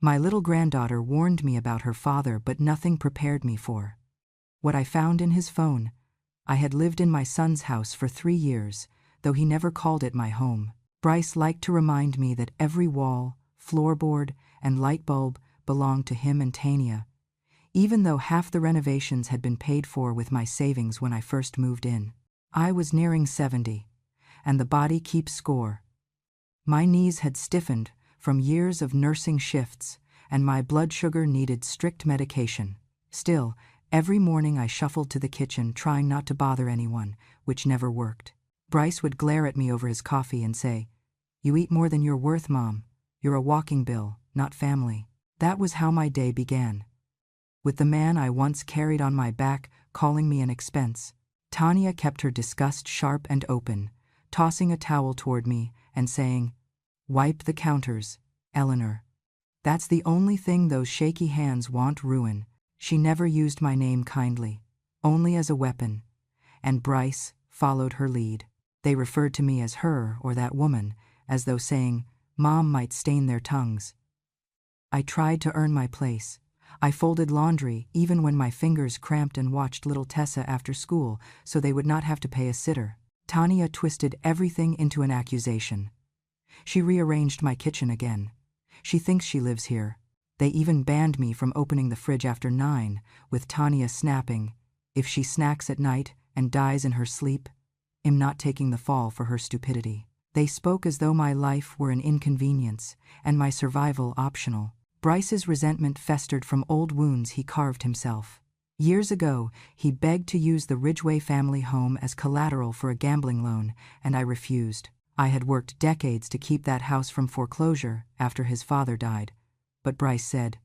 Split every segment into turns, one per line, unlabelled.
My little granddaughter warned me about her father, but nothing prepared me for what I found in his phone. I had lived in my son's house for 3 years, though he never called it my home. Bryce liked to remind me that every wall, floorboard, and light bulb belonged to him and Tanya, even though half the renovations had been paid for with my savings when I first moved in. I was nearing 70, and the body keeps score. My knees had stiffened from years of nursing shifts, and my blood sugar needed strict medication. Still, every morning I shuffled to the kitchen, trying not to bother anyone, which never worked. Bryce would glare at me over his coffee and say, "You eat more than you're worth, Mom. You're a walking bill, not family." That was how my day began, with the man I once carried on my back calling me an expense. Tanya kept her disgust sharp and open, tossing a towel toward me and saying, "Wipe the counters, Eleanor. That's the only thing those shaky hands want ruin." She never used my name kindly, only as a weapon, and Bryce followed her lead. They referred to me as her or that woman, as though saying, "Mom might stain their tongues." I tried to earn my place. I folded laundry even when my fingers cramped and watched little Tessa after school so they would not have to pay a sitter. Tanya twisted everything into an accusation. She rearranged my kitchen again. She thinks she lives here. They even banned me from opening the fridge after 9, with Tanya snapping, "If she snacks at night and dies in her sleep, I'm not taking the fall for her stupidity." They spoke as though my life were an inconvenience and my survival optional. Bryce's resentment festered from old wounds he carved himself. Years ago, he begged to use the Ridgway family home as collateral for a gambling loan, and I refused. I had worked decades to keep that house from foreclosure after his father died. But Bryce said,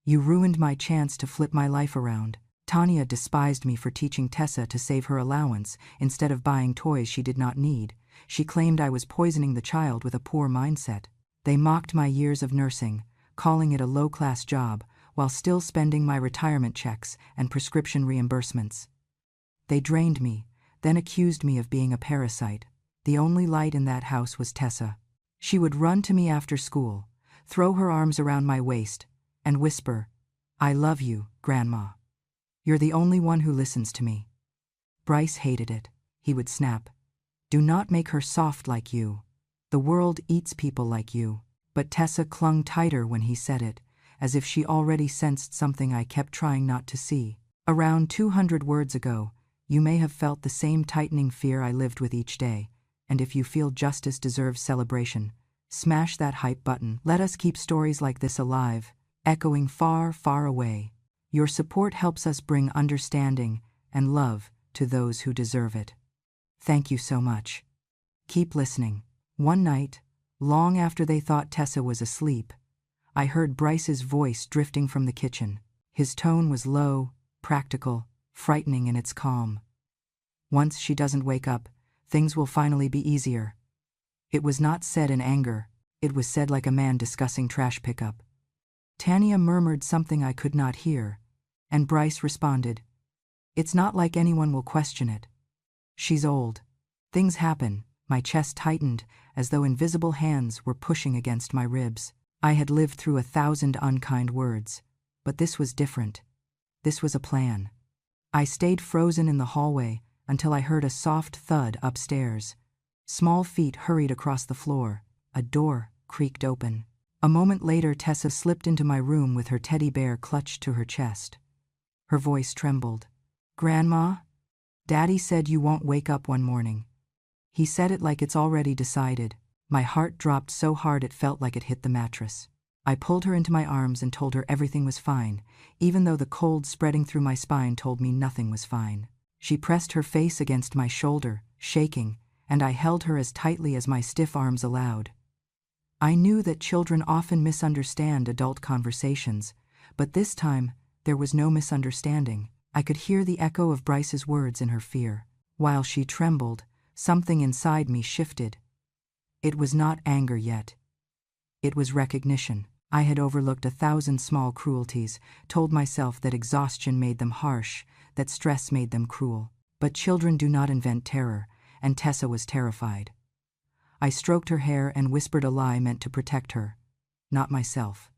"You ruined my chance to flip my life around." Tanya despised me for teaching Tessa to save her allowance instead of buying toys she did not need. She claimed I was poisoning the child with a poor mindset. They mocked my years of nursing, calling it a low-class job, while still spending my retirement checks and prescription reimbursements. They drained me, then accused me of being a parasite. The only light in that house was Tessa. She would run to me after school, throw her arms around my waist, and whisper, "I love you, Grandma. You're the only one who listens to me." Bryce hated it. He would snap, "Do not make her soft like you. The world eats people like you." But Tessa clung tighter when he said it, as if she already sensed something I kept trying not to see. Around 200 words ago, you may have felt the same tightening fear I lived with each day, and if you feel justice deserves celebration, smash that hype button. Let us keep stories like this alive, echoing far, far away. Your support helps us bring understanding and love to those who deserve it. Thank you so much. Keep listening. One night, long after they thought Tessa was asleep, I heard Bryce's voice drifting from the kitchen. His tone was low, practical, frightening in its calm. "Once she doesn't wake up, things will finally be easier." It was not said in anger. It was said like a man discussing trash pickup. Tanya murmured something I could not hear, and Bryce responded, "It's not like anyone will question it. She's old. Things happen." My chest tightened as though invisible hands were pushing against my ribs. I had lived through 1,000 unkind words, but this was different. This was a plan. I stayed frozen in the hallway until I heard a soft thud upstairs. Small feet hurried across the floor. A door creaked open. A moment later, Tessa slipped into my room with her teddy bear clutched to her chest. Her voice trembled. "Grandma, Daddy said you won't wake up one morning." He said it like it's already decided. My heart dropped so hard it felt like it hit the mattress. I pulled her into my arms and told her everything was fine, even though the cold spreading through my spine told me nothing was fine. She pressed her face against my shoulder, shaking, and I held her as tightly as my stiff arms allowed. I knew that children often misunderstand adult conversations, but this time there was no misunderstanding. I could hear the echo of Bryce's words in her fear. While she trembled, something inside me shifted. It was not anger yet. It was recognition. I had overlooked 1,000 small cruelties, told myself that exhaustion made them harsh, that stress made them cruel. But children do not invent terror, and Tessa was terrified. I stroked her hair and whispered a lie meant to protect her, not myself.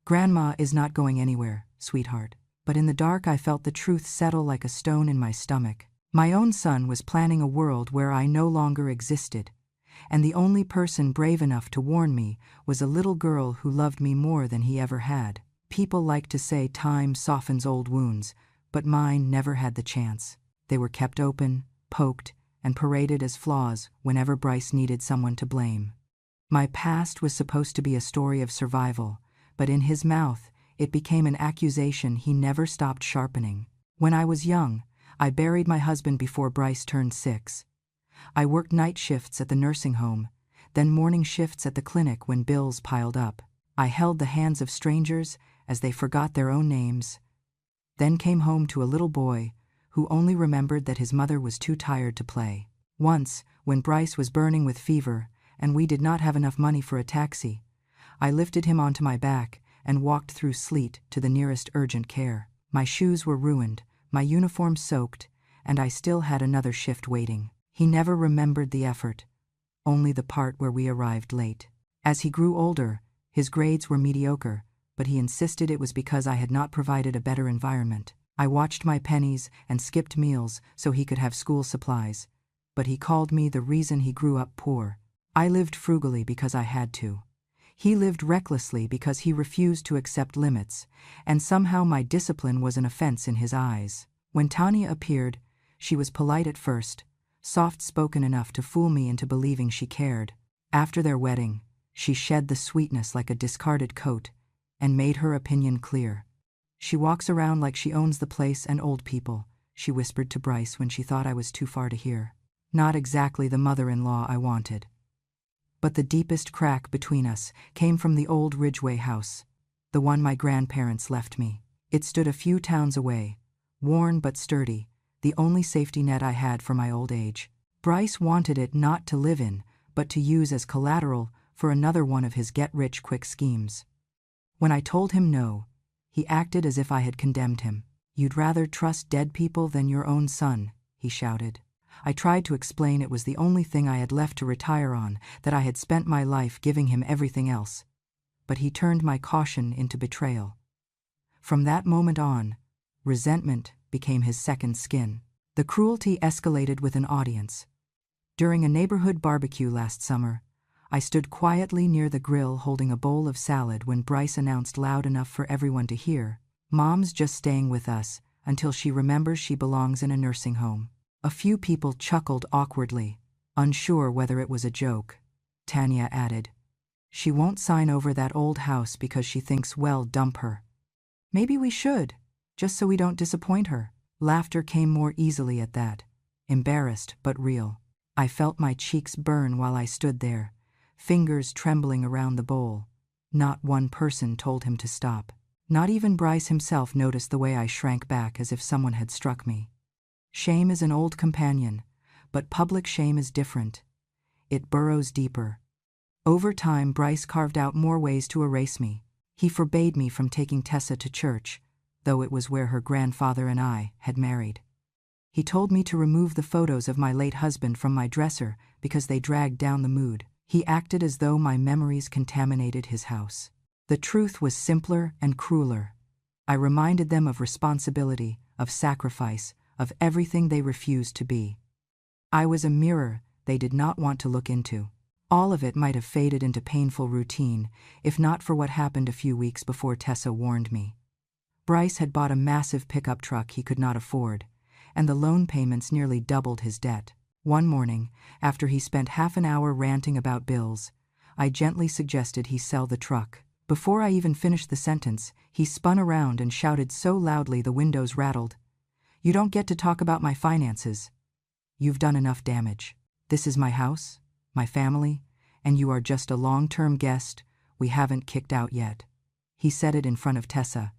"Grandma is not going anywhere, sweetheart." But in the dark I felt the truth settle like a stone in my stomach. My own son was planning a world where I no longer existed, and the only person brave enough to warn me was a little girl who loved me more than he ever had. People like to say time softens old wounds, but mine never had the chance. They were kept open, poked, and paraded as flaws whenever Bryce needed someone to blame. My past was supposed to be a story of survival, but in his mouth, it became an accusation he never stopped sharpening. When I was young, I buried my husband before Bryce turned 6. I worked night shifts at the nursing home, then morning shifts at the clinic when bills piled up. I held the hands of strangers as they forgot their own names, then came home to a little boy who only remembered that his mother was too tired to play. Once, when Bryce was burning with fever and we did not have enough money for a taxi, I lifted him onto my back and walked through sleet to the nearest urgent care. My shoes were ruined, my uniform soaked, and I still had another shift waiting. He never remembered the effort, only the part where we arrived late. As he grew older, his grades were mediocre, but he insisted it was because I had not provided a better environment. I watched my pennies and skipped meals so he could have school supplies, but he called me the reason he grew up poor. I lived frugally because I had to. He lived recklessly because he refused to accept limits, and somehow my discipline was an offense in his eyes. When Tanya appeared, she was polite at first, soft-spoken enough to fool me into believing she cared. After their wedding, she shed the sweetness like a discarded coat and made her opinion clear. "She walks around like she owns the place and old people," she whispered to Bryce when she thought I was too far to hear. Not exactly the mother-in-law I wanted. But the deepest crack between us came from the old Ridgeway house, the one my grandparents left me. It stood a few towns away, worn but sturdy, the only safety net I had for my old age. Bryce wanted it not to live in, but to use as collateral for another one of his get-rich-quick schemes. When I told him no, he acted as if I had condemned him. "You'd rather trust dead people than your own son," he shouted. I tried to explain it was the only thing I had left to retire on, that I had spent my life giving him everything else. But he turned my caution into betrayal. From that moment on, resentment became his second skin. The cruelty escalated with an audience. During a neighborhood barbecue last summer, I stood quietly near the grill holding a bowl of salad when Bryce announced loud enough for everyone to hear, "Mom's just staying with us until she remembers she belongs in a nursing home." A few people chuckled awkwardly, unsure whether it was a joke. Tanya added, "She won't sign over that old house because she thinks we'll dump her." "Maybe we should, just so we don't disappoint her." Laughter came more easily at that, embarrassed but real. I felt my cheeks burn while I stood there, fingers trembling around the bowl. Not one person told him to stop. Not even Bryce himself noticed the way I shrank back as if someone had struck me. Shame is an old companion, but public shame is different. It burrows deeper. Over time, Bryce carved out more ways to erase me. He forbade me from taking Tessa to church, though it was where her grandfather and I had married. He told me to remove the photos of my late husband from my dresser because they dragged down the mood. He acted as though my memories contaminated his house. The truth was simpler and crueler. I reminded them of responsibility, of sacrifice, of everything they refused to be. I was a mirror they did not want to look into. All of it might have faded into painful routine, if not for what happened a few weeks before Tessa warned me. Bryce had bought a massive pickup truck he could not afford, and the loan payments nearly doubled his debt. One morning, after he spent half an hour ranting about bills, I gently suggested he sell the truck. Before I even finished the sentence, he spun around and shouted so loudly the windows rattled, "You don't get to talk about my finances. You've done enough damage. This is my house, my family, and you are just a long-term guest we haven't kicked out yet." He said it in front of Tessa,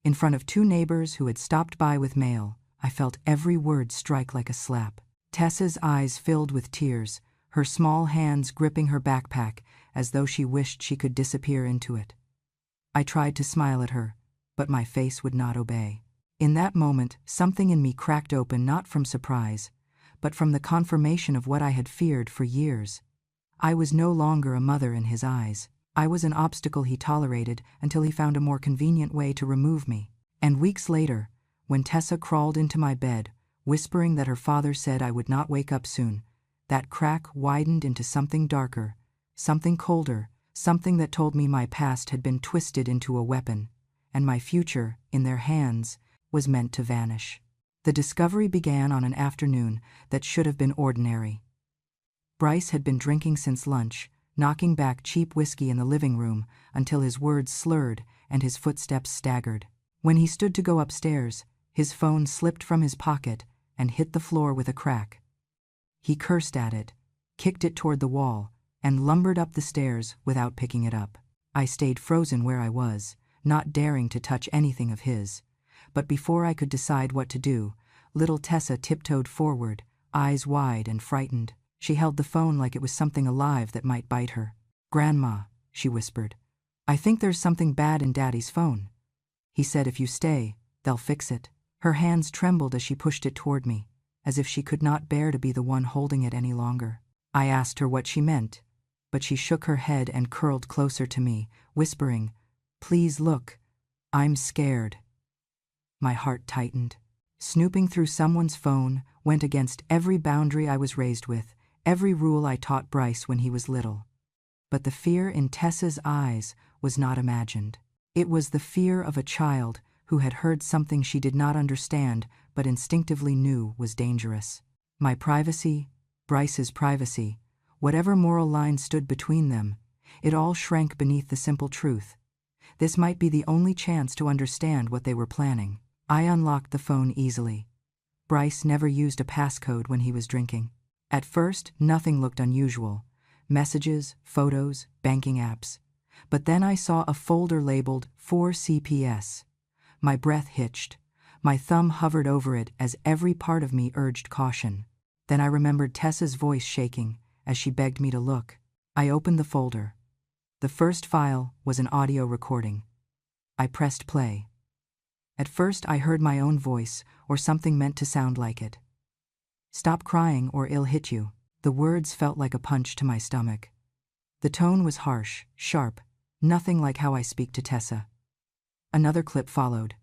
in front of two neighbors who had stopped by with mail. I felt every word strike like a slap. Tessa's eyes filled with tears, her small hands gripping her backpack as though she wished she could disappear into it. I tried to smile at her, but my face would not obey. In that moment, something in me cracked open, not from surprise, but from the confirmation of what I had feared for years. I was no longer a mother in his eyes. I was an obstacle he tolerated until he found a more convenient way to remove me. And weeks later, when Tessa crawled into my bed, whispering that her father said I would not wake up soon, that crack widened into something darker, something colder, something that told me my past had been twisted into a weapon, and my future, in their hands, was meant to vanish. The discovery began on an afternoon that should have been ordinary. Bryce had been drinking since lunch, knocking back cheap whiskey in the living room until his words slurred and his footsteps staggered. When he stood to go upstairs, his phone slipped from his pocket and hit the floor with a crack. He cursed at it, kicked it toward the wall, and lumbered up the stairs without picking it up. I stayed frozen where I was, not daring to touch anything of his. But before I could decide what to do, little Tessa tiptoed forward, eyes wide and frightened. She held the phone like it was something alive that might bite her. "Grandma," she whispered, "I think there's something bad in Daddy's phone. He said if you stay, they'll fix it." Her hands trembled as she pushed it toward me, as if she could not bear to be the one holding it any longer. I asked her what she meant, but she shook her head and curled closer to me, whispering, "Please look, I'm scared." My heart tightened. Snooping through someone's phone went against every boundary I was raised with, every rule I taught Bryce when he was little. But the fear in Tessa's eyes was not imagined. It was the fear of a child who had heard something she did not understand but instinctively knew was dangerous. My privacy, Bryce's privacy, whatever moral line stood between them, it all shrank beneath the simple truth. This might be the only chance to understand what they were planning. I unlocked the phone easily. Bryce never used a passcode when he was drinking. At first, nothing looked unusual. Messages, photos, banking apps. But then I saw a folder labeled 4CPS. My breath hitched. My thumb hovered over it as every part of me urged caution. Then I remembered Tessa's voice shaking as she begged me to look. I opened the folder. The first file was an audio recording. I pressed play. At first I heard my own voice, or something meant to sound like it. "Stop crying or it'll hit you." The words felt like a punch to my stomach. The tone was harsh, sharp, nothing like how I speak to Tessa. Another clip followed.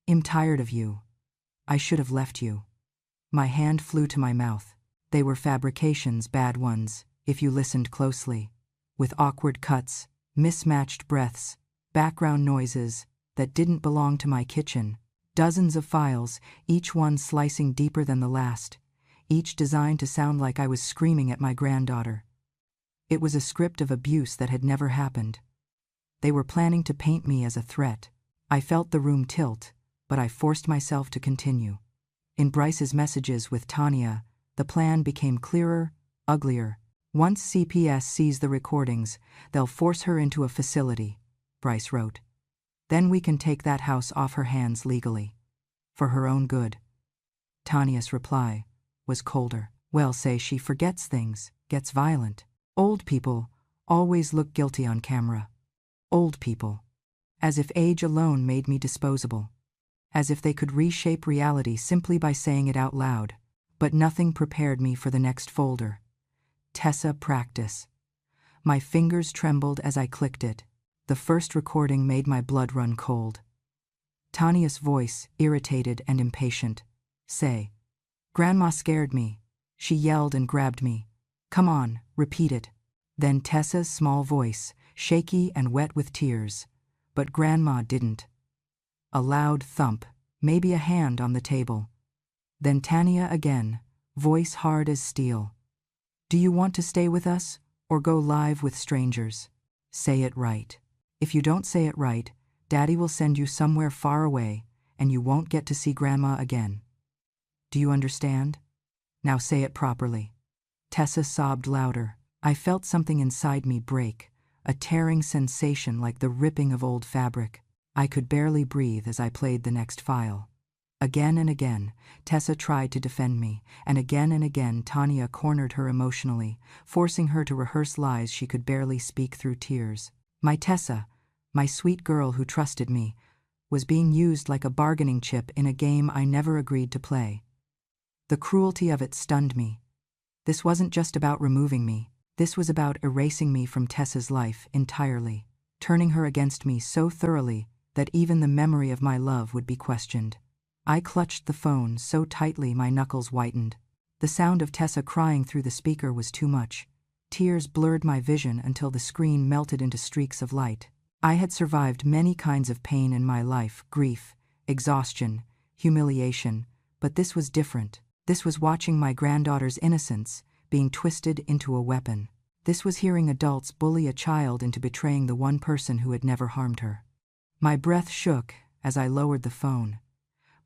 "I'm tired of you. I should have left you." My hand flew to my mouth. They were fabrications, bad ones, if you listened closely, with awkward cuts, mismatched breaths, background noises that didn't belong to my kitchen. Dozens of files, each one slicing deeper than the last, each designed to sound like I was screaming at my granddaughter. It was a script of abuse that had never happened. They were planning to paint me as a threat. I felt the room tilt, but I forced myself to continue. In Bryce's messages with Tanya, the plan became clearer, uglier. "Once CPS sees the recordings, they'll force her into a facility," Bryce wrote. "Then we can take that house off her hands legally. For her own good." Tanya's reply was colder. "Well, say she forgets things, gets violent. Old people always look guilty on camera. Old people. As if age alone made me disposable. As if they could reshape reality simply by saying it out loud. But nothing prepared me for the next folder. Tessa practice. My fingers trembled as I clicked it. The first recording made my blood run cold. Tanya's voice, irritated and impatient. "Say, Grandma scared me. She yelled and grabbed me. Come on, repeat it." Then Tessa's small voice, shaky and wet with tears. But Grandma didn't. A loud thump, maybe a hand on the table. Then Tanya again, voice hard as steel. "Do you want to stay with us, or go live with strangers? Say it right. If you don't say it right, Daddy will send you somewhere far away, and you won't get to see Grandma again. Do you understand? Now say it properly." Tessa sobbed louder. I felt something inside me break, a tearing sensation like the ripping of old fabric. I could barely breathe as I played the next file. Again and again, Tessa tried to defend me, and again Tanya cornered her emotionally, forcing her to rehearse lies she could barely speak through tears. My Tessa, my sweet girl who trusted me, was being used like a bargaining chip in a game I never agreed to play. The cruelty of it stunned me. This wasn't just about removing me. This was about erasing me from Tessa's life entirely, turning her against me so thoroughly that even the memory of my love would be questioned. I clutched the phone so tightly my knuckles whitened. The sound of Tessa crying through the speaker was too much. Tears blurred my vision until the screen melted into streaks of light. I had survived many kinds of pain in my life, grief, exhaustion, humiliation, but this was different. This was watching my granddaughter's innocence being twisted into a weapon. This was hearing adults bully a child into betraying the one person who had never harmed her. My breath shook as I lowered the phone.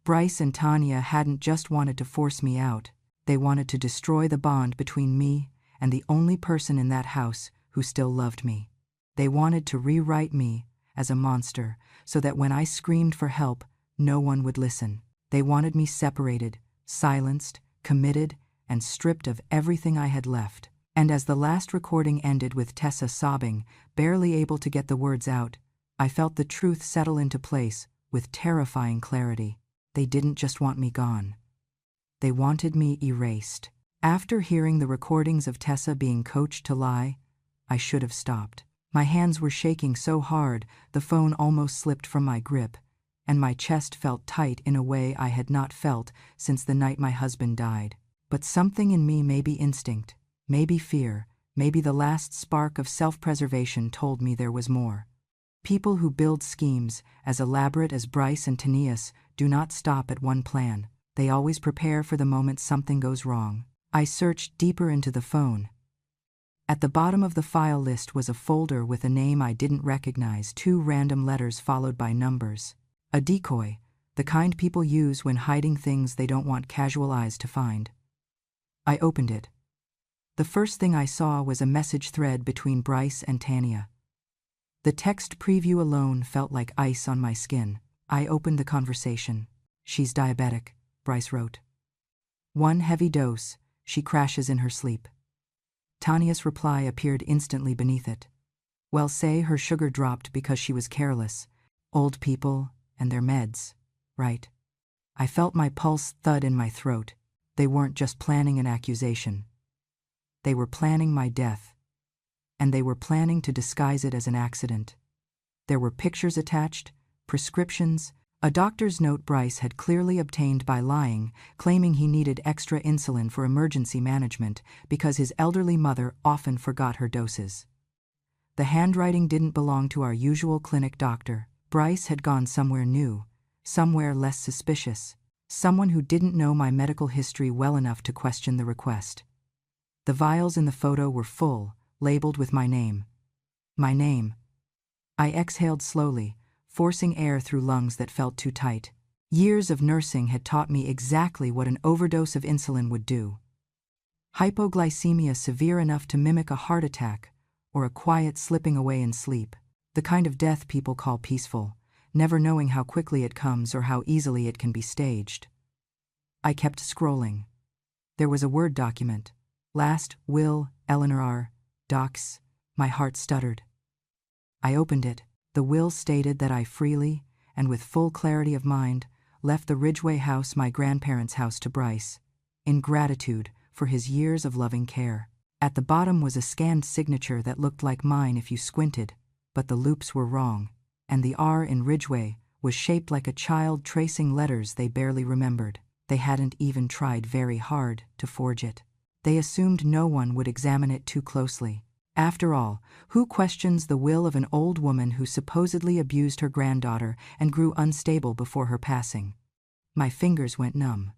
Bryce and Tanya hadn't just wanted to force me out, they wanted to destroy the bond between me and the only person in that house who still loved me. They wanted to rewrite me as a monster so that when I screamed for help, no one would listen. They wanted me separated, silenced, committed, and stripped of everything I had left. And as the last recording ended with Tessa sobbing, barely able to get the words out, I felt the truth settle into place with terrifying clarity. They didn't just want me gone. They wanted me erased. After hearing the recordings of Tessa being coached to lie, I should have stopped. My hands were shaking so hard the phone almost slipped from my grip, and my chest felt tight in a way I had not felt since the night my husband died. But something in me, maybe instinct, maybe fear, maybe the last spark of self-preservation told me there was more. People who build schemes as elaborate as Bryce and Tanius do not stop at one plan. They always prepare for the moment something goes wrong. I searched deeper into the phone. At the bottom of the file list was a folder with a name I didn't recognize, 2 random letters followed by numbers. A decoy, the kind people use when hiding things they don't want casual eyes to find. I opened it. The first thing I saw was a message thread between Bryce and Tanya. The text preview alone felt like ice on my skin. I opened the conversation. "She's diabetic," Bryce wrote. "One heavy dose, she crashes in her sleep." Tanya's reply appeared instantly beneath it. "Well, say her sugar dropped because she was careless. Old people and their meds, right?" I felt my pulse thud in my throat. They weren't just planning an accusation. They were planning my death. And they were planning to disguise it as an accident. There were pictures attached, prescriptions, a doctor's note Bryce had clearly obtained by lying, claiming he needed extra insulin for emergency management because his elderly mother often forgot her doses. The handwriting didn't belong to our usual clinic doctor. Bryce had gone somewhere new, somewhere less suspicious, someone who didn't know my medical history well enough to question the request. The vials in the photo were full, labeled with my name. My name. I exhaled slowly, forcing air through lungs that felt too tight. Years of nursing had taught me exactly what an overdose of insulin would do. Hypoglycemia severe enough to mimic a heart attack, or a quiet slipping away in sleep. The kind of death people call peaceful, never knowing how quickly it comes or how easily it can be staged. I kept scrolling. There was a Word document. Last will, Eleanor R. Docs. My heart stuttered. I opened it. The will stated that I freely, and with full clarity of mind, left the Ridgeway house, my grandparents' house, to Bryce, in gratitude for his years of loving care. At the bottom was a scanned signature that looked like mine if you squinted, but the loops were wrong, and the R in Ridgeway was shaped like a child tracing letters they barely remembered. They hadn't even tried very hard to forge it. They assumed no one would examine it too closely. After all, who questions the will of an old woman who supposedly abused her granddaughter and grew unstable before her passing? My fingers went numb.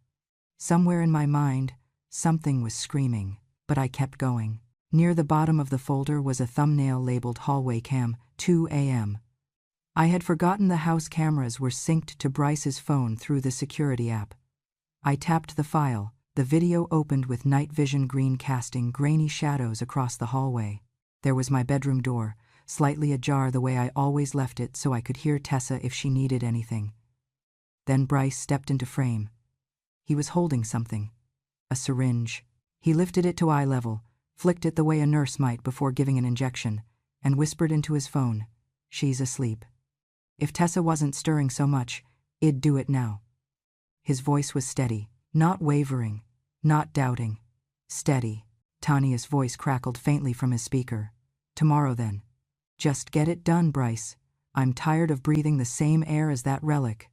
Somewhere in my mind, something was screaming, but I kept going. Near the bottom of the folder was a thumbnail labeled Hallway Cam, 2 a.m. I had forgotten the house cameras were synced to Bryce's phone through the security app. I tapped the file. The video opened with night vision green casting grainy shadows across the hallway. There was my bedroom door, slightly ajar the way I always left it so I could hear Tessa if she needed anything. Then Bryce stepped into frame. He was holding something. A syringe. He lifted it to eye level, flicked it the way a nurse might before giving an injection, and whispered into his phone, "She's asleep. If Tessa wasn't stirring so much, it'd do it now." His voice was steady, not wavering, not doubting. Steady. Tanya's voice crackled faintly from his speaker. Tomorrow then. Just get it done, Bryce. I'm tired of breathing the same air as that relic.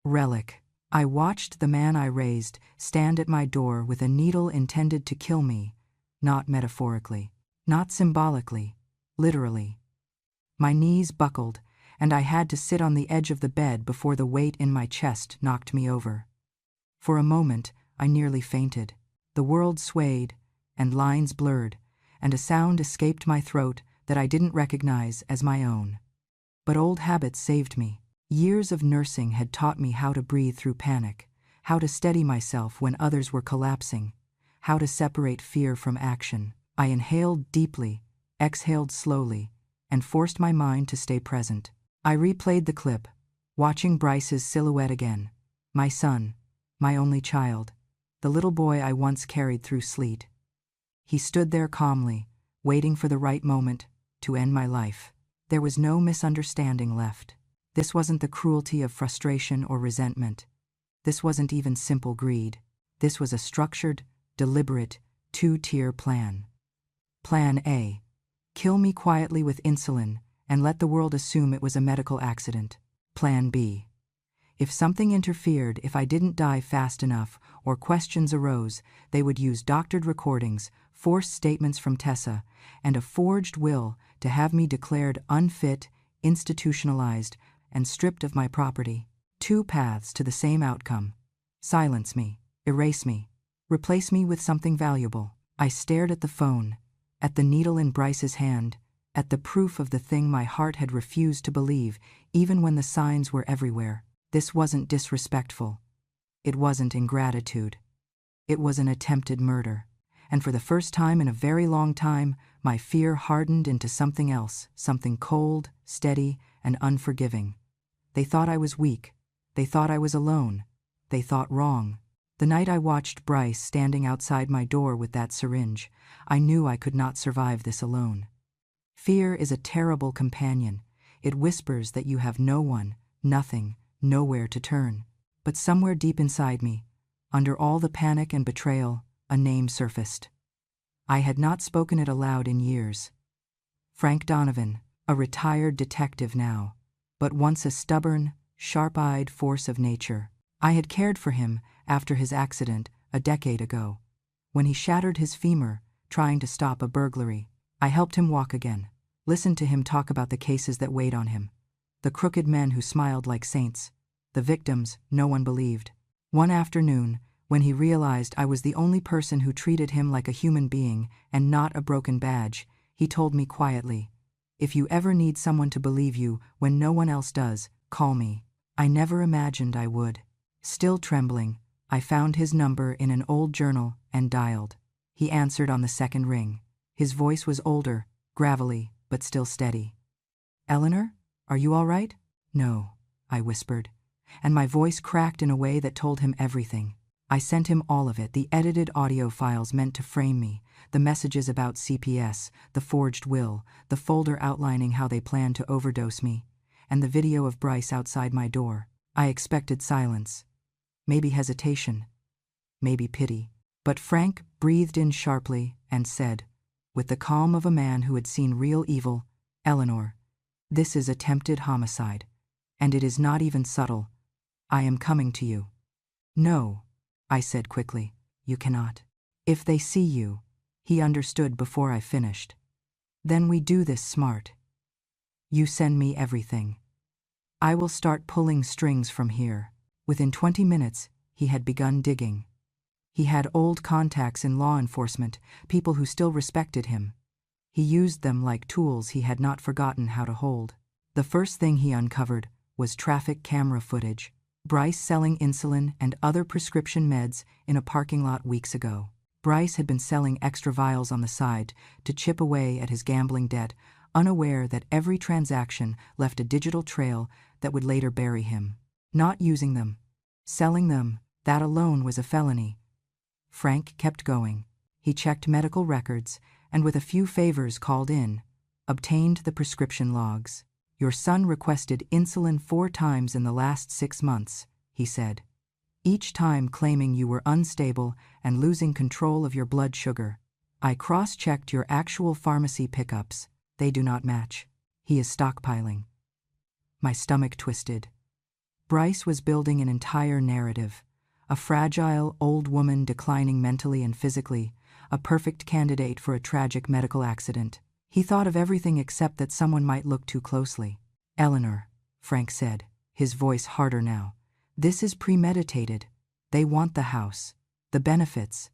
Relic. I watched the man I raised stand at my door with a needle intended to kill me, not metaphorically, not symbolically, literally. My knees buckled, and I had to sit on the edge of the bed before the weight in my chest knocked me over. For a moment, I nearly fainted. The world swayed, and lines blurred, and a sound escaped my throat that I didn't recognize as my own. But old habits saved me. Years of nursing had taught me how to breathe through panic, how to steady myself when others were collapsing, how to separate fear from action. I inhaled deeply, exhaled slowly, and forced my mind to stay present. I replayed the clip, watching Bryce's silhouette again. My son, my only child, the little boy I once carried through sleet. He stood there calmly, waiting for the right moment to end my life. There was no misunderstanding left. This wasn't the cruelty of frustration or resentment. This wasn't even simple greed. This was a structured, deliberate, two-tier plan. Plan A. Kill me quietly with insulin and let the world assume it was a medical accident. Plan B. If something interfered, if I didn't die fast enough, or questions arose, they would use doctored recordings, forced statements from Tessa, and a forged will to have me declared unfit, institutionalized, and stripped of my property. Two paths to the same outcome. Silence me, erase me, replace me with something valuable. I stared at the phone, at the needle in Bryce's hand, at the proof of the thing my heart had refused to believe, even when the signs were everywhere. This wasn't disrespectful. It wasn't ingratitude. It was an attempted murder. And for the first time in a very long time, my fear hardened into something else, something cold, steady, and unforgiving. They thought I was weak. They thought I was alone. They thought wrong. The night I watched Bryce standing outside my door with that syringe, I knew I could not survive this alone. Fear is a terrible companion. It whispers that you have no one, nothing, nowhere to turn. But somewhere deep inside me, under all the panic and betrayal, a name surfaced. I had not spoken it aloud in years. Frank Donovan, a retired detective now, but once a stubborn, sharp-eyed force of nature. I had cared for him after his accident a decade ago, when he shattered his femur trying to stop a burglary. I helped him walk again, listened to him talk about the cases that weighed on him, the crooked men who smiled like saints, the victims no one believed. One afternoon, when he realized I was the only person who treated him like a human being and not a broken badge, he told me quietly, "If you ever need someone to believe you when no one else does, call me." I never imagined I would. Still trembling, I found his number in an old journal and dialed. He answered on the second ring. His voice was older, gravelly, but still steady. "Eleanor, are you all right?" "No," I whispered, and my voice cracked in a way that told him everything. I sent him all of it, the edited audio files meant to frame me, the messages about CPS, the forged will, the folder outlining how they planned to overdose me, and the video of Bryce outside my door. I expected silence, maybe hesitation, maybe pity. But Frank breathed in sharply and said, with the calm of a man who had seen real evil, "Eleanor, this is attempted homicide, and it is not even subtle. I am coming to you." "No," I said quickly, "you cannot. If they see you," he understood before I finished. "Then we do this smart. You send me everything. I will start pulling strings from here." Within 20 minutes, he had begun digging. He had old contacts in law enforcement, people who still respected him. He used them like tools he had not forgotten how to hold. The first thing he uncovered was traffic camera footage. Bryce selling insulin and other prescription meds in a parking lot weeks ago. Bryce had been selling extra vials on the side to chip away at his gambling debt, unaware that every transaction left a digital trail that would later bury him. Not using them, selling them, that alone was a felony. Frank kept going. He checked medical records and with a few favors called in, obtained the prescription logs. "Your son requested insulin 4 times in the last 6 months, he said, each time claiming you were unstable and losing control of your blood sugar. I cross-checked your actual pharmacy pickups. They do not match. He is stockpiling. My stomach twisted. Bryce was building an entire narrative. A fragile, old woman declining mentally and physically, a perfect candidate for a tragic medical accident. He thought of everything except that someone might look too closely. Eleanor, Frank said, his voice harder now. This is premeditated. They want the house, the benefits,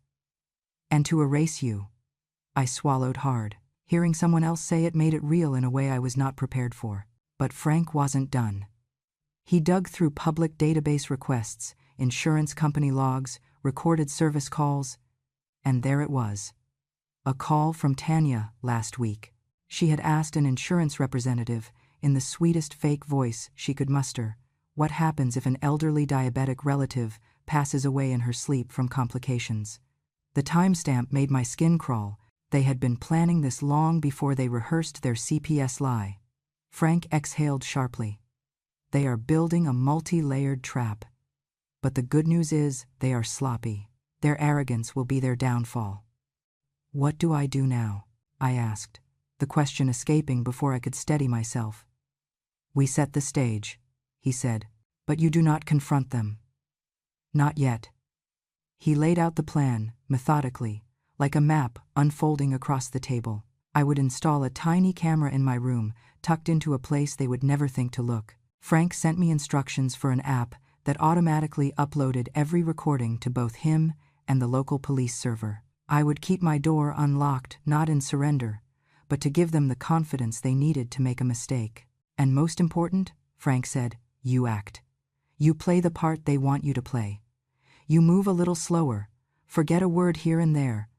and to erase you. I swallowed hard. Hearing someone else say it made it real in a way I was not prepared for. But Frank wasn't done. He dug through public database requests, insurance company logs, recorded service calls, and there it was. A call from Tanya last week. She had asked an insurance representative, in the sweetest fake voice she could muster, what happens if an elderly diabetic relative passes away in her sleep from complications. The timestamp made my skin crawl. They had been planning this long before they rehearsed their CPS lie. Frank exhaled sharply. They are building a multi-layered trap. But the good news is they are sloppy. Their arrogance will be their downfall. What do I do now? I asked, the question escaping before I could steady myself. We set the stage, he said, but you do not confront them. Not yet. He laid out the plan, methodically, like a map unfolding across the table. I would install a tiny camera in my room, tucked into a place they would never think to look. Frank sent me instructions for an app that automatically uploaded every recording to both him and the local police server. I would keep my door unlocked, not in surrender, but to give them the confidence they needed to make a mistake. And most important, Frank said, you act. You play the part they want you to play. You move a little slower, forget a word here and there,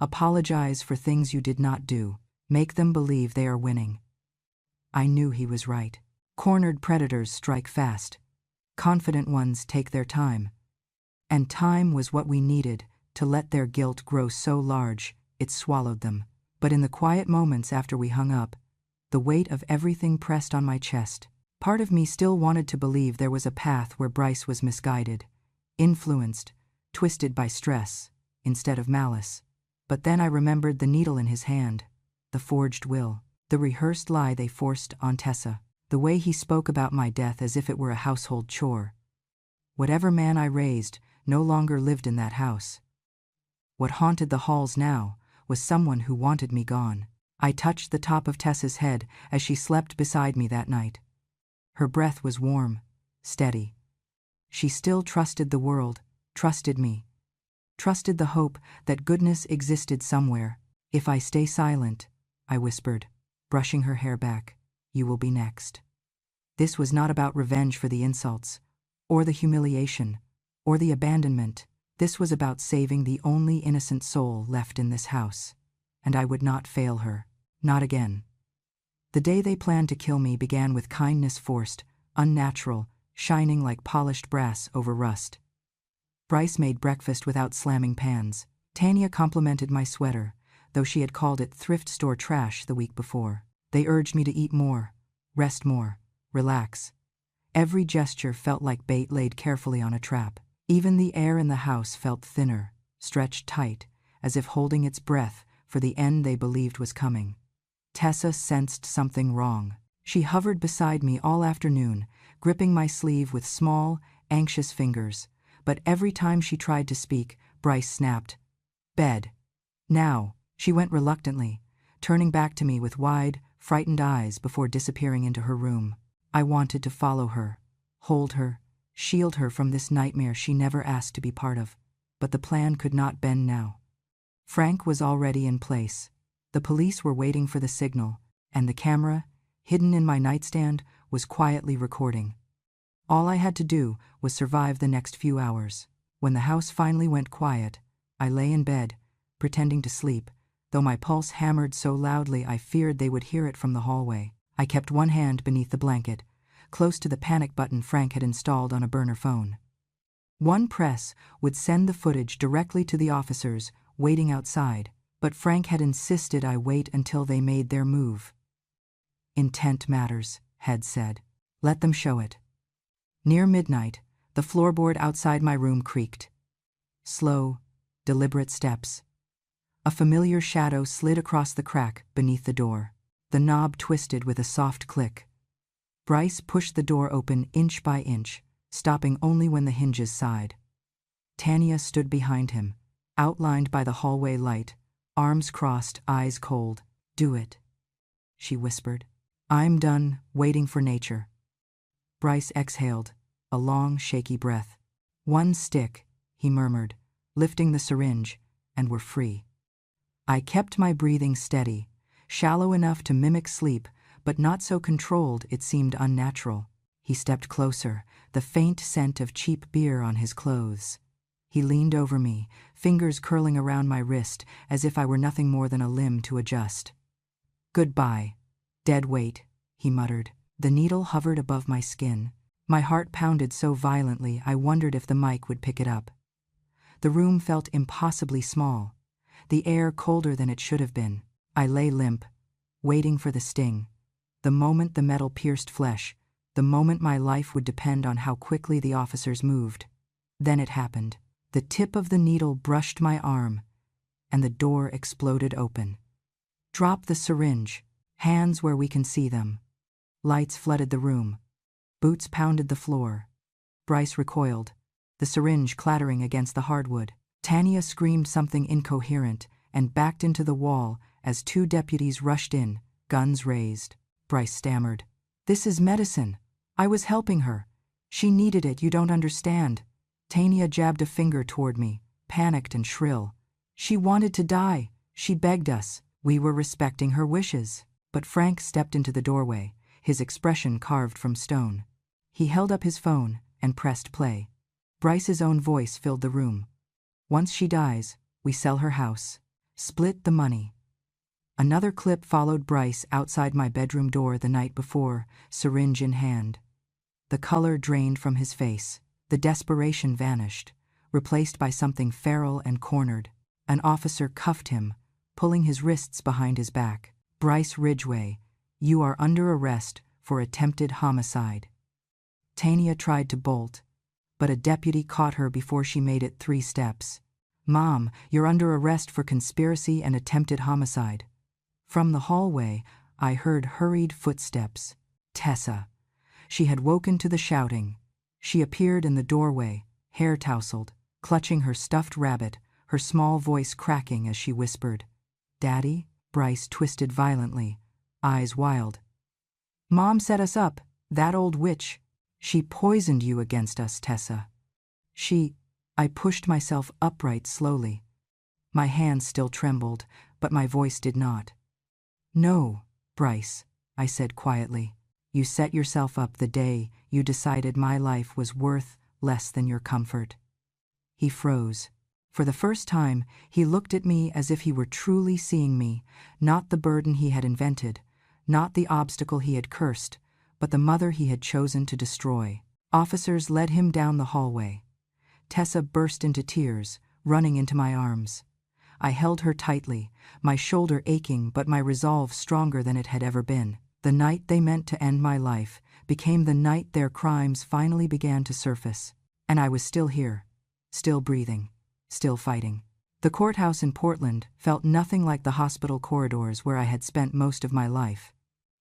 apologize for things you did not do, make them believe they are winning. I knew he was right. Cornered predators strike fast. Confident ones take their time. And time was what we needed to let their guilt grow so large it swallowed them. But in the quiet moments after we hung up, the weight of everything pressed on my chest. Part of me still wanted to believe there was a path where Bryce was misguided, influenced, twisted by stress, instead of malice. But then I remembered the needle in his hand, the forged will, the rehearsed lie they forced on Tessa, the way he spoke about my death as if it were a household chore. Whatever man I raised no longer lived in that house. What haunted the halls now was someone who wanted me gone. I touched the top of Tessa's head as she slept beside me that night. Her breath was warm, steady. She still trusted the world, trusted me, trusted the hope that goodness existed somewhere. If I stay silent, I whispered, brushing her hair back, you will be next. This was not about revenge for the insults, or the humiliation, or the abandonment. This was about saving the only innocent soul left in this house. And I would not fail her. Not again. The day they planned to kill me began with kindness forced, unnatural, shining like polished brass over rust. Bryce made breakfast without slamming pans. Tanya complimented my sweater, though she had called it thrift store trash the week before. They urged me to eat more, rest more, relax. Every gesture felt like bait laid carefully on a trap. Even the air in the house felt thinner, stretched tight, as if holding its breath for the end they believed was coming. Tessa sensed something wrong. She hovered beside me all afternoon, gripping my sleeve with small, anxious fingers. But every time she tried to speak, Bryce snapped, "Bed." Now, she went reluctantly, turning back to me with wide, frightened eyes before disappearing into her room. I wanted to follow her, hold her, shield her from this nightmare she never asked to be part of. But the plan could not bend now. Frank was already in place. The police were waiting for the signal, and the camera, hidden in my nightstand, was quietly recording. All I had to do was survive the next few hours. When the house finally went quiet, I lay in bed, pretending to sleep, though my pulse hammered so loudly I feared they would hear it from the hallway. I kept one hand beneath the blanket, close to the panic button Frank had installed on a burner phone. One press would send the footage directly to the officers waiting outside, but Frank had insisted I wait until they made their move. Intent matters, Head said. Let them show it. Near midnight, the floorboard outside my room creaked. Slow, deliberate steps. A familiar shadow slid across the crack beneath the door. The knob twisted with a soft click. Bryce pushed the door open inch by inch, stopping only when the hinges sighed. Tanya stood behind him, outlined by the hallway light, arms crossed, eyes cold. "Do it," she whispered. "I'm done waiting for nature." Bryce exhaled, a long, shaky breath. "One stick," he murmured, lifting the syringe, and we're free. I kept my breathing steady, shallow enough to mimic sleep, but not so controlled it seemed unnatural. He stepped closer, the faint scent of cheap beer on his clothes. He leaned over me, fingers curling around my wrist as if I were nothing more than a limb to adjust. "Goodbye, dead weight," he muttered. The needle hovered above my skin. My heart pounded so violently I wondered if the mic would pick it up. The room felt impossibly small, the air colder than it should have been. I lay limp, waiting for the sting. The moment the metal pierced flesh, the moment my life would depend on how quickly the officers moved. Then it happened. The tip of the needle brushed my arm, and the door exploded open. "Drop the syringe. Hands where we can see them." Lights flooded the room. Boots pounded the floor. Bryce recoiled, the syringe clattering against the hardwood. Tanya screamed something incoherent and backed into the wall as two deputies rushed in, guns raised. Bryce stammered. "This is medicine. I was helping her. She needed it, you don't understand." Tanya jabbed a finger toward me, panicked and shrill. "She wanted to die. She begged us. We were respecting her wishes." But Frank stepped into the doorway, his expression carved from stone. He held up his phone and pressed play. Bryce's own voice filled the room. "Once she dies, we sell her house. Split the money." Another clip followed Bryce outside my bedroom door the night before, syringe in hand. The color drained from his face. The desperation vanished, replaced by something feral and cornered. An officer cuffed him, pulling his wrists behind his back. "Bryce Ridgway, you are under arrest for attempted homicide." Tanya tried to bolt, but a deputy caught her before she made it 3 steps. "Mom, you're under arrest for conspiracy and attempted homicide." From the hallway, I heard hurried footsteps. Tessa. She had woken to the shouting. She appeared in the doorway, hair tousled, clutching her stuffed rabbit, her small voice cracking as she whispered. "Daddy?" Bryce twisted violently, eyes wild. "Mom set us up, that old witch. She poisoned you against us, Tessa." I pushed myself upright slowly. My hands still trembled, but my voice did not. "No, Bryce," I said quietly. "You set yourself up the day you decided my life was worth less than your comfort." He froze. For the first time, he looked at me as if he were truly seeing me, not the burden he had invented, not the obstacle he had cursed, but the mother he had chosen to destroy. Officers led him down the hallway. Tessa burst into tears, running into my arms. I held her tightly, my shoulder aching but my resolve stronger than it had ever been. The night they meant to end my life became the night their crimes finally began to surface. And I was still here, still breathing, still fighting. The courthouse in Portland felt nothing like the hospital corridors where I had spent most of my life.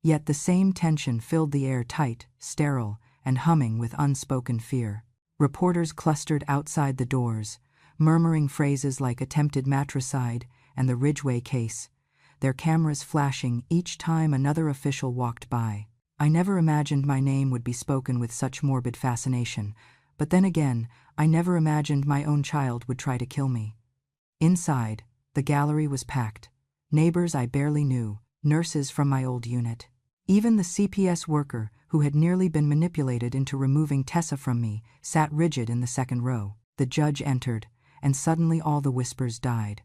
Yet the same tension filled the air tight, sterile, and humming with unspoken fear. Reporters clustered outside the doors, murmuring phrases like attempted matricide and the Ridgway case, their cameras flashing each time another official walked by. I never imagined my name would be spoken with such morbid fascination, but then again, I never imagined my own child would try to kill me. Inside, the gallery was packed. Neighbors I barely knew, nurses from my old unit. Even the CPS worker, who had nearly been manipulated into removing Tessa from me, sat rigid in the second row. The judge entered, and suddenly all the whispers died.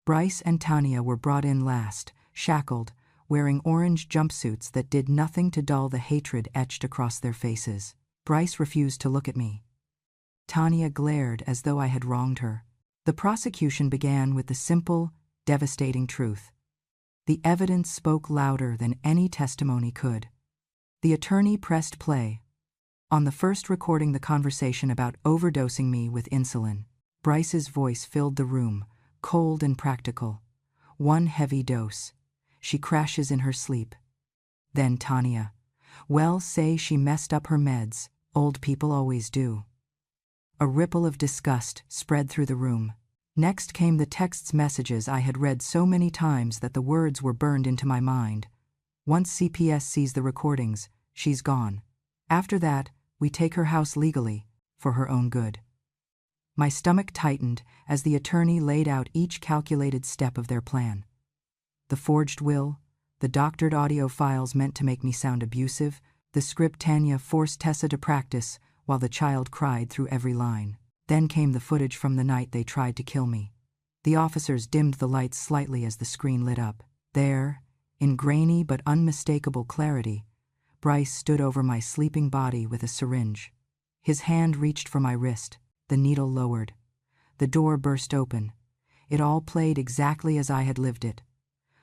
Bryce and Tanya were brought in last, shackled, wearing orange jumpsuits that did nothing to dull the hatred etched across their faces. Bryce refused to look at me. Tanya glared as though I had wronged her. The prosecution began with the simple, devastating truth. The evidence spoke louder than any testimony could. The attorney pressed play. On the first recording the conversation about overdosing me with insulin, Bryce's voice filled the room, cold and practical. One heavy dose. She crashes in her sleep. Then Tanya. Well, say she messed up her meds. Old people always do. A ripple of disgust spread through the room. Next came the text messages I had read so many times that the words were burned into my mind. Once CPS sees the recordings, she's gone. After that, we take her house legally, for her own good. My stomach tightened as the attorney laid out each calculated step of their plan. The forged will, the doctored audio files meant to make me sound abusive, the script Tanya forced Tessa to practice while the child cried through every line. Then came the footage from the night they tried to kill me. The officers dimmed the lights slightly as the screen lit up. There, in grainy but unmistakable clarity, Bryce stood over my sleeping body with a syringe. His hand reached for my wrist, the needle lowered. The door burst open. It all played exactly as I had lived it.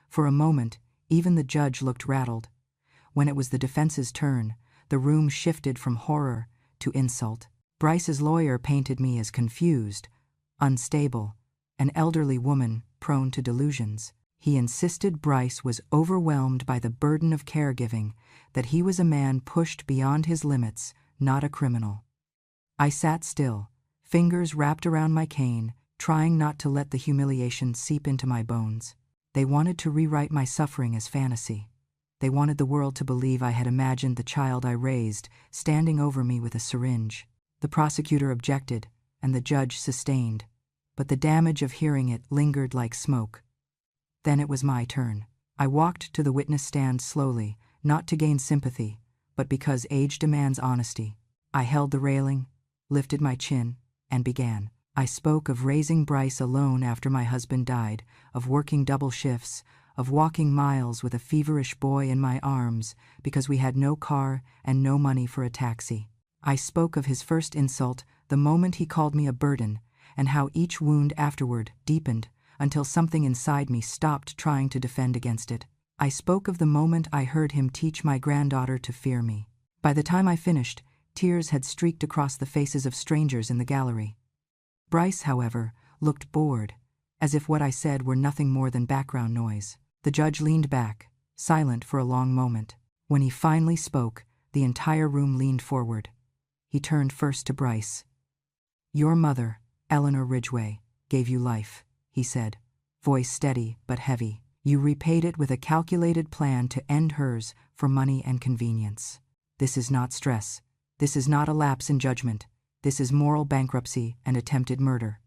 For a moment, even the judge looked rattled. When it was the defense's turn, the room shifted from horror to insult. Bryce's lawyer painted me as confused, unstable, an elderly woman prone to delusions. He insisted Bryce was overwhelmed by the burden of caregiving, that he was a man pushed beyond his limits, not a criminal. I sat still, fingers wrapped around my cane, trying not to let the humiliation seep into my bones. They wanted to rewrite my suffering as fantasy. They wanted the world to believe I had imagined the child I raised standing over me with a syringe. The prosecutor objected, and the judge sustained, but the damage of hearing it lingered like smoke. Then it was my turn. I walked to the witness stand slowly, not to gain sympathy, but because age demands honesty. I held the railing, lifted my chin, and began. I spoke of raising Bryce alone after my husband died, of working double shifts, of walking miles with a feverish boy in my arms because we had no car and no money for a taxi. I spoke of his first insult, the moment he called me a burden, and how each wound afterward deepened until something inside me stopped trying to defend against it. I spoke of the moment I heard him teach my granddaughter to fear me. By the time I finished, tears had streaked across the faces of strangers in the gallery. Bryce, however, looked bored, as if what I said were nothing more than background noise. The judge leaned back, silent for a long moment. When he finally spoke, the entire room leaned forward. He turned first to Bryce. "Your mother, Eleanor Ridgway, gave you life," he said, voice steady but heavy. "You repaid it with a calculated plan to end hers for money and convenience. This is not stress. This is not a lapse in judgment. This is moral bankruptcy and attempted murder."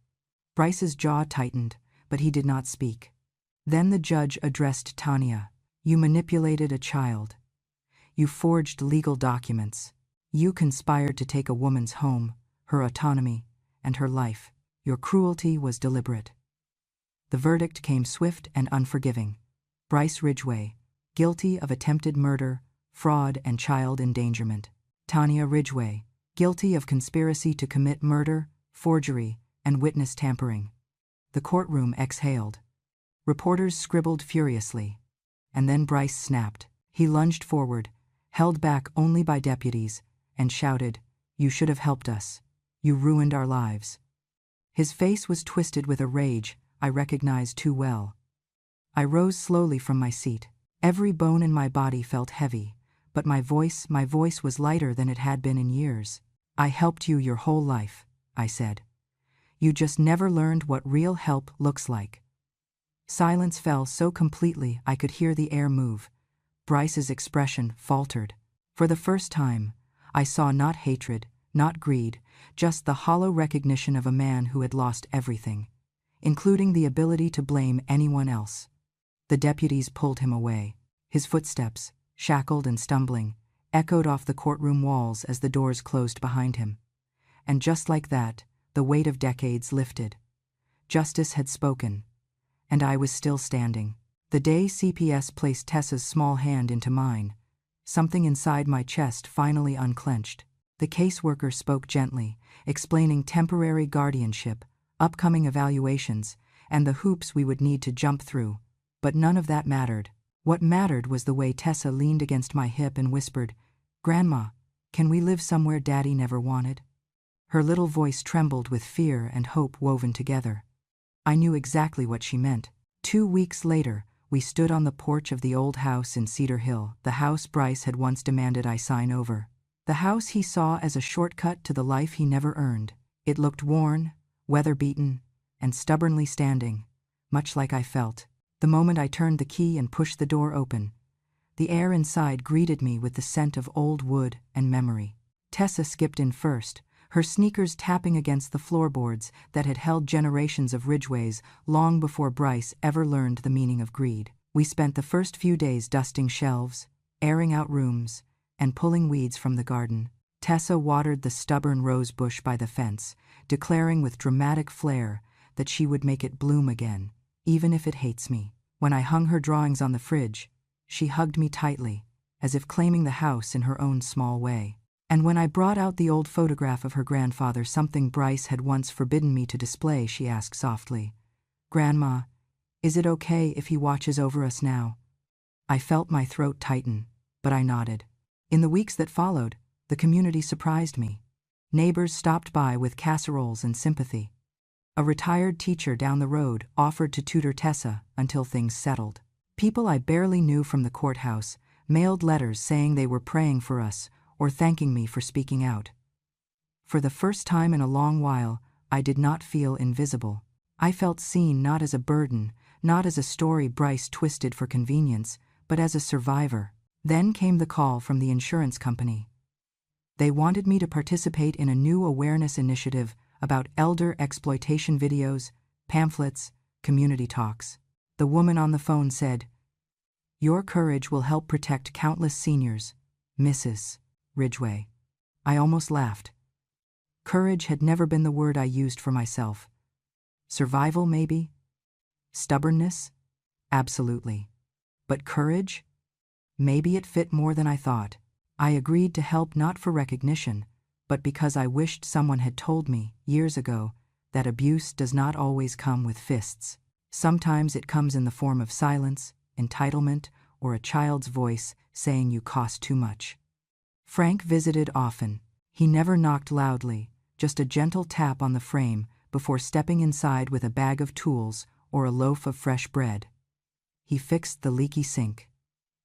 Bryce's jaw tightened, but he did not speak. Then the judge addressed Tanya. "You manipulated a child. You forged legal documents. You conspired to take a woman's home, her autonomy, and her life. Your cruelty was deliberate." The verdict came swift and unforgiving. Bryce Ridgway, guilty of attempted murder, fraud, and child endangerment. Tanya Ridgway, guilty of conspiracy to commit murder, forgery, and witness tampering. The courtroom exhaled. Reporters scribbled furiously. And then Bryce snapped. He lunged forward, held back only by deputies, and shouted, "You should have helped us. You ruined our lives." His face was twisted with a rage I recognized too well. I rose slowly from my seat. Every bone in my body felt heavy, but my voice was lighter than it had been in years. "I helped you your whole life," I said. "You just never learned what real help looks like." Silence fell so completely I could hear the air move. Bryce's expression faltered. For the first time, I saw not hatred, not greed, just the hollow recognition of a man who had lost everything, including the ability to blame anyone else. The deputies pulled him away. His footsteps, shackled and stumbling, echoed off the courtroom walls as the doors closed behind him. And just like that, the weight of decades lifted. Justice had spoken, and I was still standing. The day CPS placed Tessa's small hand into mine, something inside my chest finally unclenched. The caseworker spoke gently, explaining temporary guardianship, upcoming evaluations, and the hoops we would need to jump through. But none of that mattered. What mattered was the way Tessa leaned against my hip and whispered, "Grandma, can we live somewhere Daddy never wanted?" Her little voice trembled with fear and hope woven together. I knew exactly what she meant. 2 weeks later, we stood on the porch of the old house in Cedar Hill, the house Bryce had once demanded I sign over. The house he saw as a shortcut to the life he never earned. It looked worn, weather-beaten, and stubbornly standing, much like I felt. The moment I turned the key and pushed the door open, the air inside greeted me with the scent of old wood and memory. Tessa skipped in first, her sneakers tapping against the floorboards that had held generations of Ridgways long before Bryce ever learned the meaning of greed. We spent the first few days dusting shelves, airing out rooms, and pulling weeds from the garden. Tessa watered the stubborn rose bush by the fence, declaring with dramatic flair that she would make it bloom again, even if it hates me. When I hung her drawings on the fridge, she hugged me tightly, as if claiming the house in her own small way. And when I brought out the old photograph of her grandfather, something Bryce had once forbidden me to display, she asked softly, "Grandma, is it okay if he watches over us now?" I felt my throat tighten, but I nodded. In the weeks that followed, the community surprised me. Neighbors stopped by with casseroles and sympathy. A retired teacher down the road offered to tutor Tessa until things settled. People I barely knew from the courthouse mailed letters saying they were praying for us or thanking me for speaking out. For the first time in a long while, I did not feel invisible. I felt seen, not as a burden, not as a story Bryce twisted for convenience, but as a survivor. Then came the call from the insurance company. They wanted me to participate in a new awareness initiative about elder exploitation videos, pamphlets, community talks. The woman on the phone said, "Your courage will help protect countless seniors, Mrs. Ridgway." I almost laughed. Courage had never been the word I used for myself. Survival, maybe? Stubbornness? Absolutely. But courage? Maybe it fit more than I thought. I agreed to help not for recognition, but because I wished someone had told me, years ago, that abuse does not always come with fists. Sometimes it comes in the form of silence, entitlement, or a child's voice saying you cost too much. Frank visited often. He never knocked loudly, just a gentle tap on the frame before stepping inside with a bag of tools or a loaf of fresh bread. He fixed the leaky sink.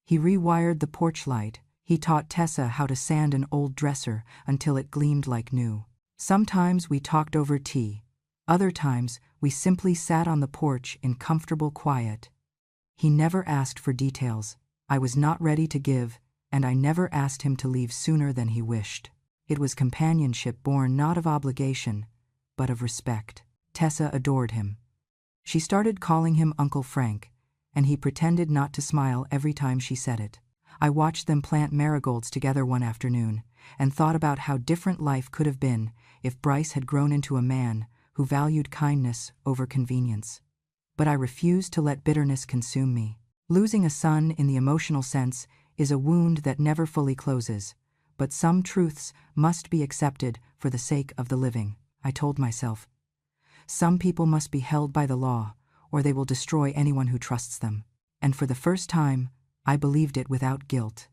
He rewired the porch light. He taught Tessa how to sand an old dresser until it gleamed like new. Sometimes we talked over tea. Other times we simply sat on the porch in comfortable quiet. He never asked for details. I was not ready to give, and I never asked him to leave sooner than he wished. It was companionship born not of obligation, but of respect. Tessa adored him. She started calling him Uncle Frank, and he pretended not to smile every time she said it. I watched them plant marigolds together one afternoon, and thought about how different life could have been if Bryce had grown into a man who valued kindness over convenience. But I refused to let bitterness consume me. Losing a son in the emotional sense is a wound that never fully closes, but some truths must be accepted for the sake of the living, I told myself. Some people must be held by the law, or they will destroy anyone who trusts them. And for the first time, I believed it without guilt.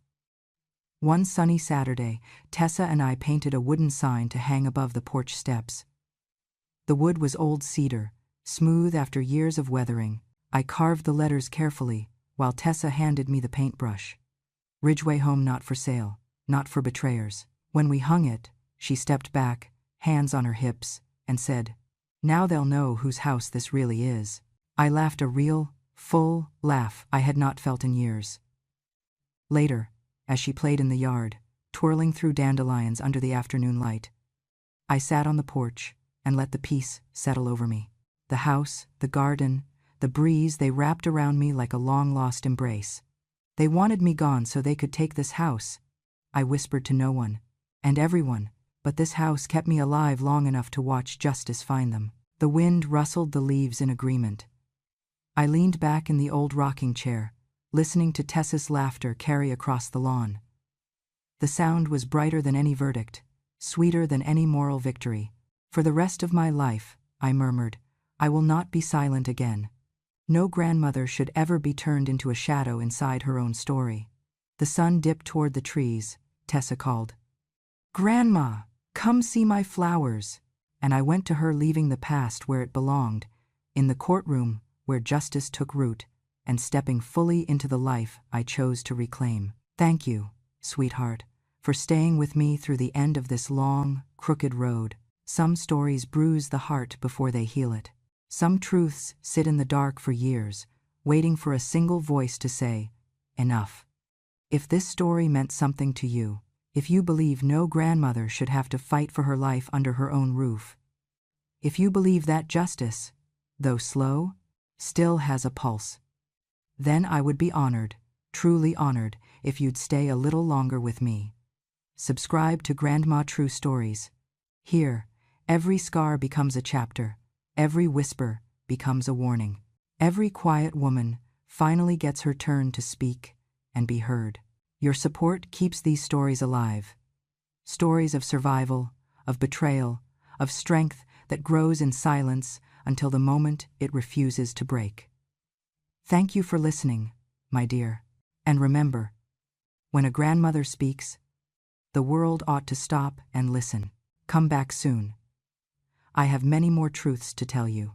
One sunny Saturday, Tessa and I painted a wooden sign to hang above the porch steps. The wood was old cedar, smooth after years of weathering. I carved the letters carefully, while Tessa handed me the paintbrush. Ridgway home not for sale, not for betrayers. When we hung it, she stepped back, hands on her hips, and said, "Now they'll know whose house this really is." I laughed, a real, full laugh I had not felt in years. Later, as she played in the yard, twirling through dandelions under the afternoon light, I sat on the porch and let the peace settle over me. The house, the garden, the breeze, they wrapped around me like a long-lost embrace. They wanted me gone so they could take this house. I whispered to no one, and everyone, but this house kept me alive long enough to watch justice find them. The wind rustled the leaves in agreement. I leaned back in the old rocking chair, listening to Tessa's laughter carry across the lawn. The sound was brighter than any verdict, sweeter than any moral victory. "For the rest of my life," I murmured, "I will not be silent again. No grandmother should ever be turned into a shadow inside her own story." The sun dipped toward the trees. Tessa called, "Grandma, come see my flowers." And I went to her, leaving the past where it belonged, in the courtroom where justice took root, and stepping fully into the life I chose to reclaim. Thank you, sweetheart, for staying with me through the end of this long, crooked road. Some stories bruise the heart before they heal it. Some truths sit in the dark for years, waiting for a single voice to say, enough. If this story meant something to you, if you believe no grandmother should have to fight for her life under her own roof, if you believe that justice, though slow, still has a pulse, then I would be honored, truly honored, if you'd stay a little longer with me. Subscribe to Grandma True Stories. Here, every scar becomes a chapter, every whisper becomes a warning. Every quiet woman finally gets her turn to speak and be heard. Your support keeps these stories alive. Stories of survival, of betrayal, of strength that grows in silence until the moment it refuses to break. Thank you for listening, my dear. And remember, when a grandmother speaks, the world ought to stop and listen. Come back soon. I have many more truths to tell you.